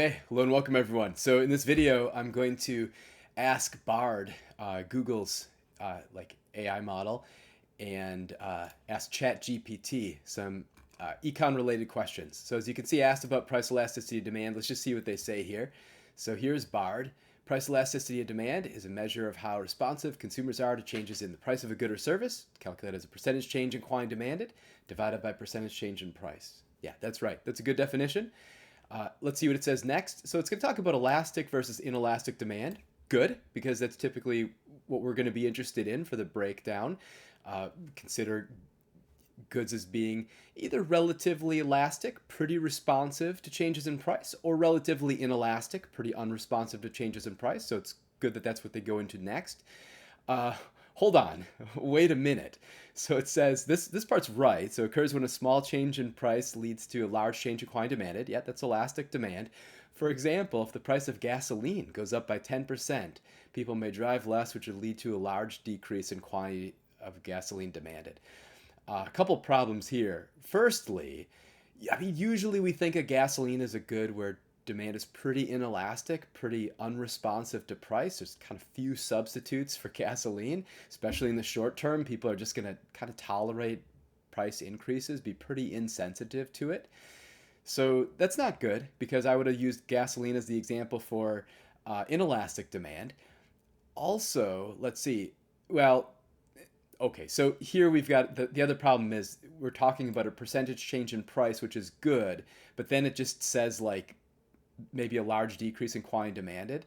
Hey, hello and welcome everyone. So in this video, I'm going to ask Bard, Google's AI model, and ask ChatGPT some econ related questions. So as you can see, I asked about price elasticity of demand. Let's just see what they say here. So here's Bard. Price elasticity of demand is a measure of how responsive consumers are to changes in the price of a good or service, calculated as a percentage change in quantity demanded, divided by percentage change in price. Yeah, that's right. That's a good definition. Let's see what it says next. So it's going to talk about elastic versus inelastic demand. Good, because that's typically what we're going to be interested in for the breakdown. Consider goods as being either relatively elastic, pretty responsive to changes in price, or relatively inelastic, pretty unresponsive to changes in price. So it's good that that's what they go into next. Uh, Hold on, wait a minute. So it says this part's right. So it occurs when a small change in price leads to a large change in quantity demanded. Yeah, that's elastic demand. For example, if the price of gasoline goes up by 10%, people may drive less, which would lead to a large decrease in quantity of gasoline demanded. A couple problems here. Firstly, I mean, usually we think of gasoline as a good where demand is pretty inelastic, pretty unresponsive to price. There's kind of few substitutes for gasoline, especially in the short term. People are just going to kind of tolerate price increases, be pretty insensitive to it. So that's not good because I would have used gasoline as the example for inelastic demand. Also, let's see. Well, okay, so here we've got the other problem is we're talking about a percentage change in price, which is good, but then it just says like maybe a large decrease in quantity demanded.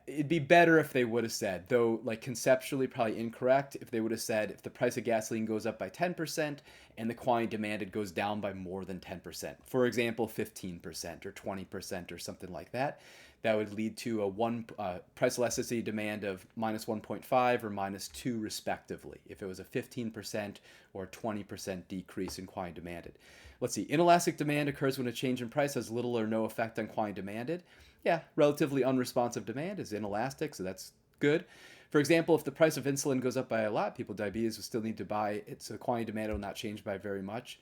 It'd be better if they would have said, though, like conceptually probably incorrect, if they would have said if the price of gasoline goes up by 10% and the quantity demanded goes down by more than 10%. For example, 15% or 20% or something like that. That would lead to a one price elasticity demand of minus 1.5 or minus 2 respectively, if it was a 15% or 20% decrease in quantity demanded. Let's see, inelastic demand occurs when a change in price has little or no effect on quantity demanded. Yeah, relatively unresponsive demand is inelastic, so that's good. For example, if the price of insulin goes up by a lot, people with diabetes will still need to buy it, so quantity demand will not change by very much.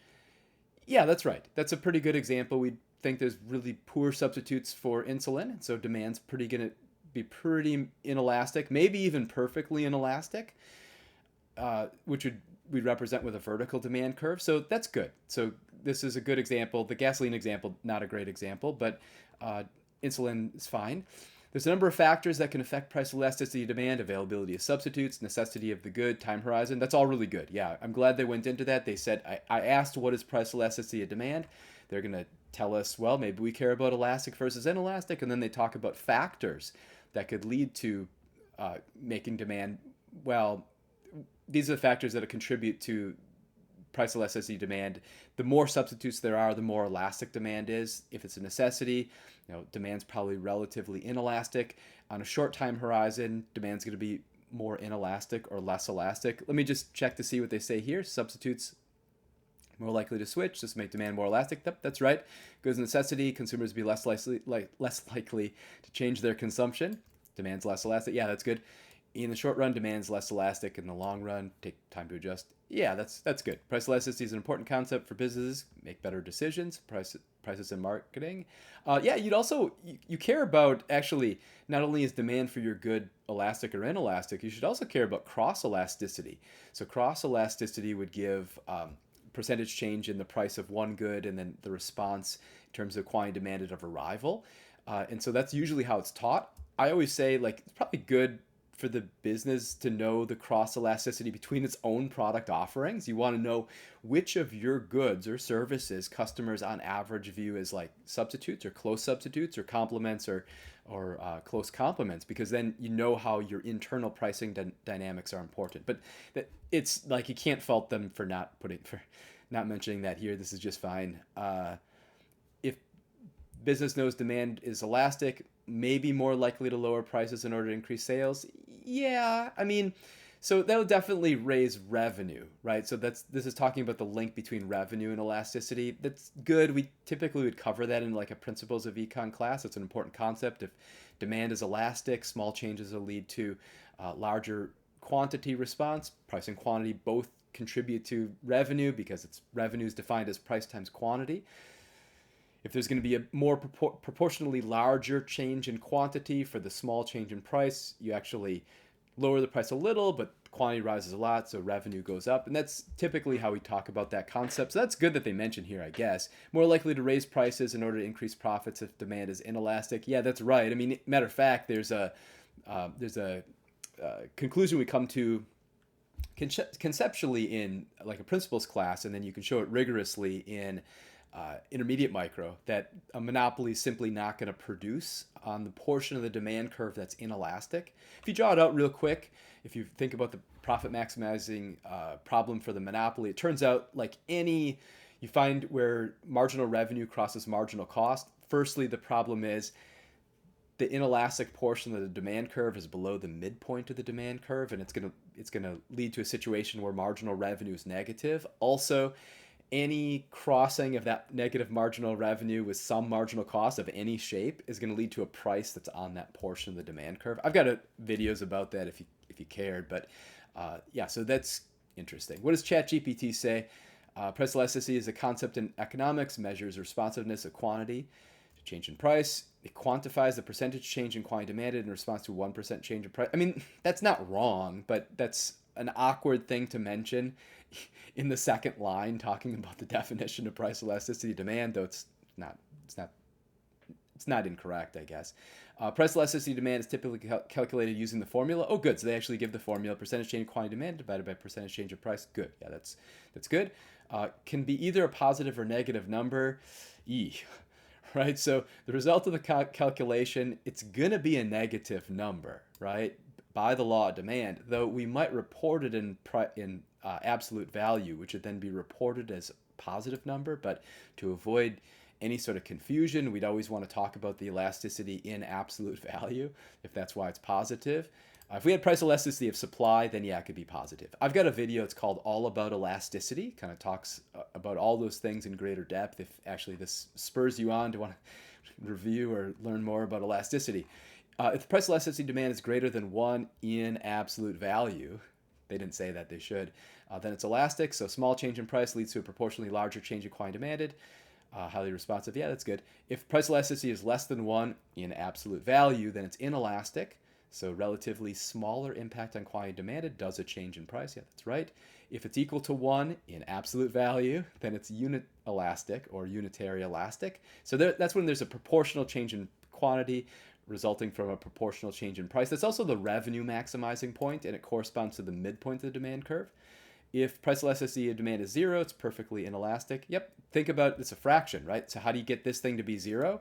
Yeah, that's right. That's a pretty good example. We think there's really poor substitutes for insulin, so demand's pretty going to be pretty inelastic, maybe even perfectly inelastic, which would we represent with a vertical demand curve. So that's good. So this is a good example. The gasoline example, not a great example, but insulin is fine. There's a number of factors that can affect price elasticity of demand, availability of substitutes, necessity of the good, time horizon. That's all really good. Yeah, I'm glad they went into that. They said, I asked what is price elasticity of demand. They're going to tell us, well, maybe we care about elastic versus inelastic. And then they talk about factors that could lead to making demand, well, these are the factors that contribute to price elasticity demand. The more substitutes there are, the more elastic demand is. If it's a necessity, demand's probably relatively inelastic. On a short time horizon, demand's going to be more inelastic or less elastic. Let me just check to see what they say here. Substitutes more likely to switch. This make demand more elastic. Yep, that's right. Goods necessity, consumers be less likely to change their consumption. Demand's less elastic. Yeah, that's good. In the short run, demand's less elastic. In the long run, take time to adjust. Yeah, that's good. Price elasticity is an important concept for businesses. Make better decisions. Prices and marketing. Yeah, you care about actually not only is demand for your good elastic or inelastic, you should also care about cross elasticity. So cross elasticity would give percentage change in the price of one good and then the response in terms of quantity demanded of a rival. And so that's usually how it's taught. I always say like it's probably good for the business to know the cross elasticity between its own product offerings. You want to know which of your goods or services customers on average view as like substitutes or close substitutes or complements or close complements, because then you know how your internal pricing dynamics are important. But it's like you can't fault them for not mentioning that here. This is just fine. If business knows demand is elastic, maybe more likely to lower prices in order to increase sales. Yeah, I mean, so that would definitely raise revenue, right? So this is talking about the link between revenue and elasticity. That's good. We typically would cover that in like a principles of econ class. It's an important concept. If demand is elastic, small changes will lead to larger quantity response. Price and quantity both contribute to revenue because revenue is defined as price times quantity. If there's going to be a more proportionally larger change in quantity for the small change in price, you actually lower the price a little, but quantity rises a lot, so revenue goes up. And that's typically how we talk about that concept. So that's good that they mention here, I guess. More likely to raise prices in order to increase profits if demand is inelastic. Yeah, that's right. I mean, matter of fact, there's a conclusion we come to conceptually in like a principles class, and then you can show it rigorously in intermediate micro, that a monopoly is simply not going to produce on the portion of the demand curve that's inelastic. If you draw it out real quick, if you think about the profit maximizing problem for the monopoly, it turns out like you find where marginal revenue crosses marginal cost. Firstly, the problem is the inelastic portion of the demand curve is below the midpoint of the demand curve, and it's gonna lead to a situation where marginal revenue is negative. Also, any crossing of that negative marginal revenue with some marginal cost of any shape is going to lead to a price that's on that portion of the demand curve. I've got videos about that if you cared, but yeah, so that's interesting. What does ChatGPT say? Price elasticity is a concept in economics, measures responsiveness of quantity to change in price. It quantifies the percentage change in quantity demanded in response to 1% change in price. I mean, that's not wrong, but that's an awkward thing to mention in the second line talking about the definition of price elasticity demand, though it's not incorrect, I guess. Price elasticity demand is typically calculated using the formula. Oh, good. So they actually give the formula: percentage change in quantity demand divided by percentage change of price. Good. Yeah, that's good. Can be either a positive or negative number. Right? So the result of the calculation, it's going to be a negative number, right? By the law of demand, though we might report it in absolute value, which would then be reported as a positive number. But to avoid any sort of confusion, we'd always want to talk about the elasticity in absolute value, if that's why it's positive. If we had price elasticity of supply, then yeah, it could be positive. I've got a video, it's called All About Elasticity, kind of talks about all those things in greater depth, if actually this spurs you on to want to review or learn more about elasticity. If the price elasticity demand is greater than 1 in absolute value, they didn't say that, they should, then it's elastic, so small change in price leads to a proportionally larger change in quantity demanded. Highly responsive, yeah, that's good. If price elasticity is less than 1 in absolute value, then it's inelastic, so relatively smaller impact on quantity demanded does a change in price, yeah, that's right. If it's equal to 1 in absolute value, then it's unit elastic or unitary elastic. So that's when there's a proportional change in quantity resulting from a proportional change in price. That's also the revenue maximizing point, and it corresponds to the midpoint of the demand curve. If price elasticity of demand is 0, it's perfectly inelastic. Yep, think about it's a fraction, right? So how do you get this thing to be 0?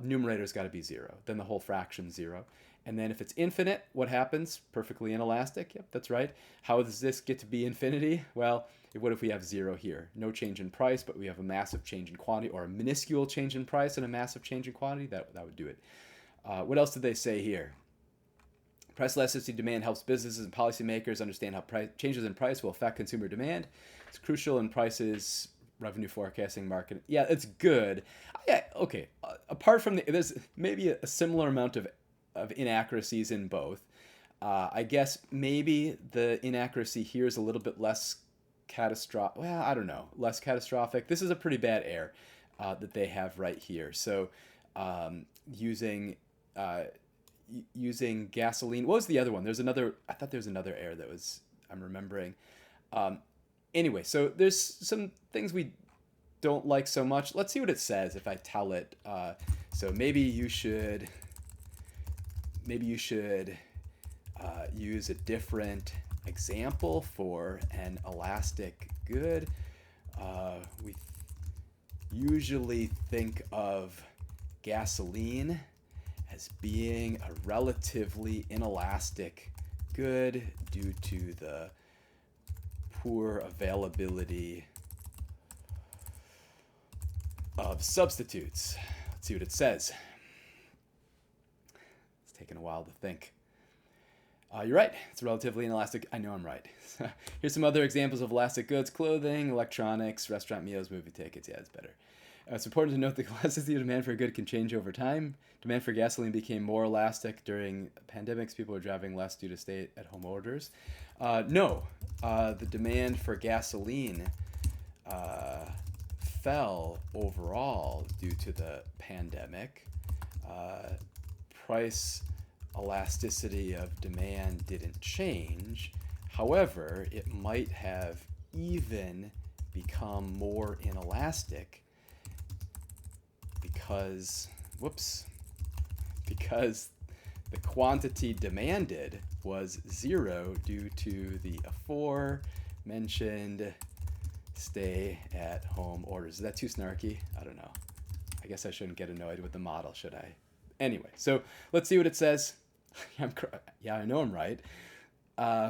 Numerator's got to be 0. Then the whole fraction's 0. And then if it's infinite, what happens? Perfectly inelastic. Yep, that's right. How does this get to be infinity? Well, what if we have 0 here? No change in price, but we have a massive change in quantity, or a minuscule change in price and a massive change in quantity. That would do it. What else did they say here? Price elasticity demand helps businesses and policymakers understand how changes in price will affect consumer demand. It's crucial in prices, revenue forecasting, market. Yeah, it's good. Yeah, okay. Apart from there's maybe a similar amount of inaccuracies in both. I guess maybe the inaccuracy here is a little bit less catastrophic. Well, I don't know. Less catastrophic. This is a pretty bad error that they have right here. So using gasoline. What was the other one? There's another. I thought there was another error that was. I'm remembering. Anyway, so there's some things we don't like so much. Let's see what it says if I tell it. So maybe you should use a different example for an elastic good. We usually think of gasoline as being a relatively inelastic good due to the poor availability of substitutes. Let's see what it says. It's taken a while to think. You're right. It's relatively inelastic. I know I'm right. Here's some other examples of elastic goods: clothing, electronics, restaurant meals, movie tickets. Yeah, it's better. It's important to note the elasticity of demand for a good can change over time. Demand for gasoline became more elastic during pandemics. People are driving less due to stay-at-home orders. No, the demand for gasoline fell overall due to the pandemic. Price elasticity of demand didn't change. However, it might have even become more inelastic because the quantity demanded was zero due to the aforementioned stay-at-home orders. Is that too snarky? I don't know. I guess I shouldn't get annoyed with the model, should I? Anyway, so let's see what it says. Yeah, I know I'm right.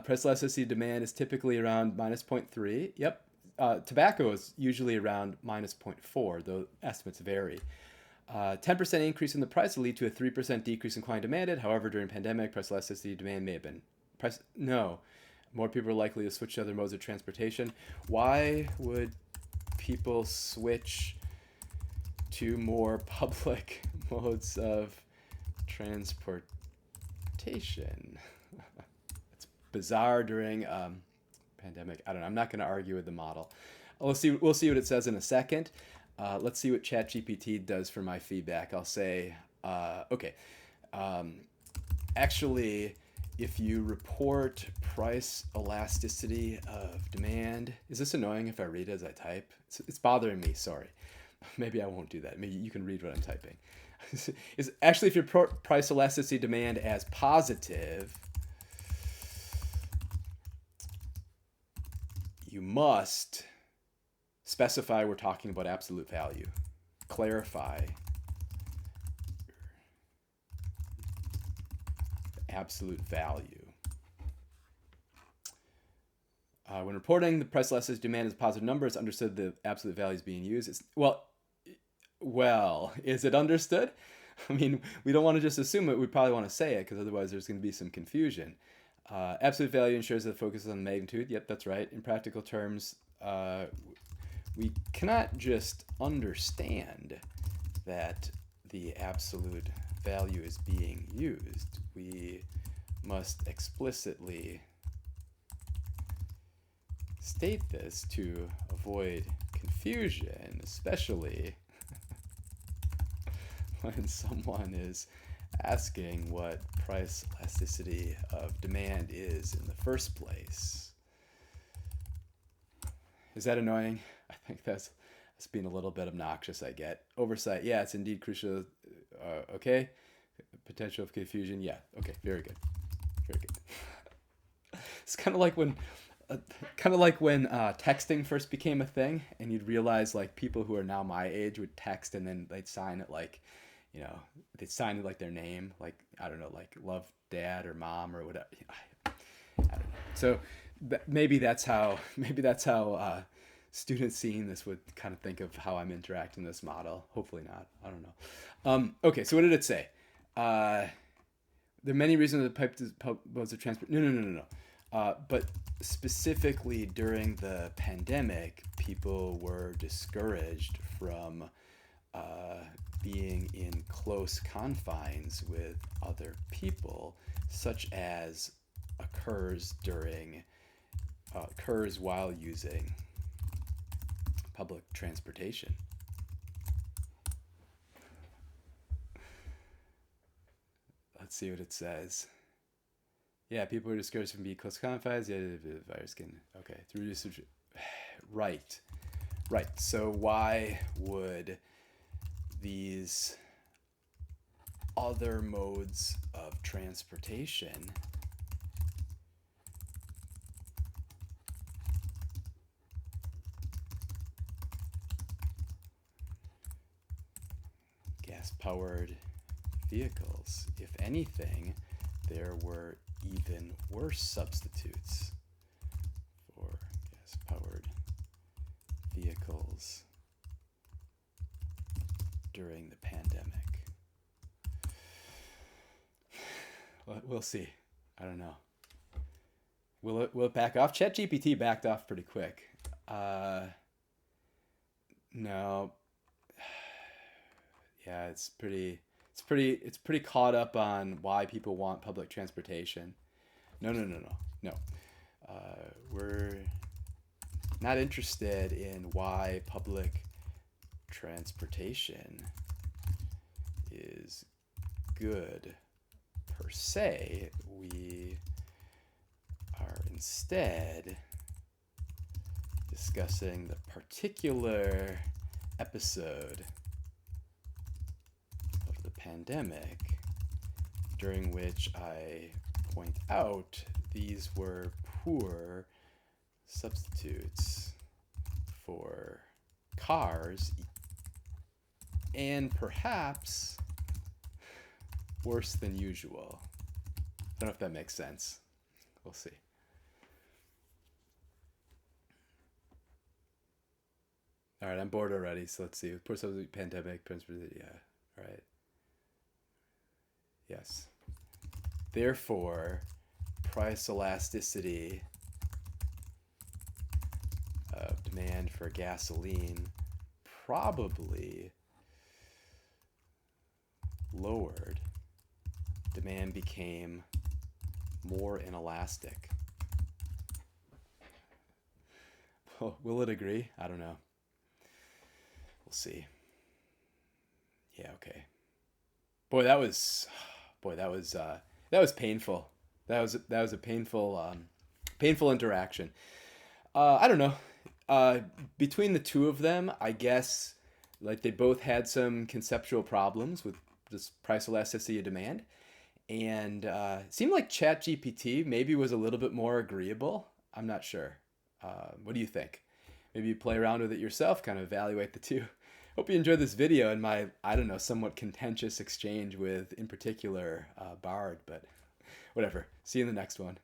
Price elasticity demand is typically around minus 0.3. Yep. Tobacco is usually around minus 0.4, though estimates vary. 10% increase in the price will lead to a 3% decrease in quantity demanded. However, during pandemic, price elasticity demand may have been more people are likely to switch to other modes of transportation. Why would people switch to more public modes of transportation? It's bizarre during pandemic. I don't know. I'm not going to argue with the model. We'll see what it says in a second. Let's see what ChatGPT does for my feedback. I'll say, okay, actually, if you report price elasticity of demand, is this annoying if I read as I type? It's bothering me, sorry. Maybe I won't do that. Maybe you can read what I'm typing. Is actually, if you report price elasticity demand as positive, you must specify we're talking about absolute value. Clarify absolute value. When reporting the price elasticity demand as a positive number, it's understood the absolute value is being used. Well, is it understood? I mean, we don't want to just assume it. We probably want to say it because otherwise there's going to be some confusion. Absolute value ensures that it focuses on magnitude. Yep, that's right. In practical terms, we cannot just understand that the absolute value is being used. We must explicitly state this to avoid confusion, especially when someone is asking what price elasticity of demand is in the first place. Is that annoying? I think that's being a little bit obnoxious, I get. Oversight, yeah, it's indeed crucial. Okay. Potential of confusion, yeah. Okay, very good. Very good. It's kind of like when texting first became a thing, and you'd realize like people who are now my age would text and then they'd sign it like, you know, they'd sign it like their name, like, I don't know, like love dad or mom or whatever. I don't know. So maybe that's how students seeing this would kind of think of how I'm interacting this model. Hopefully not. I don't know. Okay, so what did it say? There are many reasons that pipe modes of transport. No. But specifically during the pandemic, people were discouraged from being in close confines with other people, such as occurs while using public transportation. Let's see what it says. Yeah, people were discouraged from being close confines. Yeah, the virus can. Okay, through usage. Right. So why would these other modes of transportation gas-powered vehicles? If anything, there were even worse substitutes for gas-powered vehicles during the pandemic. We'll see. I don't know. Will it back off? ChatGPT backed off pretty quick. No. Yeah, it's pretty caught up on why people want public transportation. No. We're not interested in why public transportation is good per se. We are instead discussing the particular episode of the pandemic during which I point out these were poor substitutes for cars and perhaps worse than usual. I don't know if that makes sense. We'll see. All right, I'm bored already, so let's see. Poor substitute pandemic, yeah, all right. Yes. Therefore, price elasticity of demand for gasoline probably lowered. Demand became more inelastic. Well, will it agree? I don't know. We'll see. Yeah, okay. Boy, that was painful. That was a painful interaction. I don't know. Between the two of them, I guess like they both had some conceptual problems with this price elasticity of demand, and it seemed like ChatGPT maybe was a little bit more agreeable. I'm not sure. What do you think? Maybe you play around with it yourself, kind of evaluate the two. Hope you enjoyed this video and my, I don't know, somewhat contentious exchange with, in particular, Bard, but whatever. See you in the next one.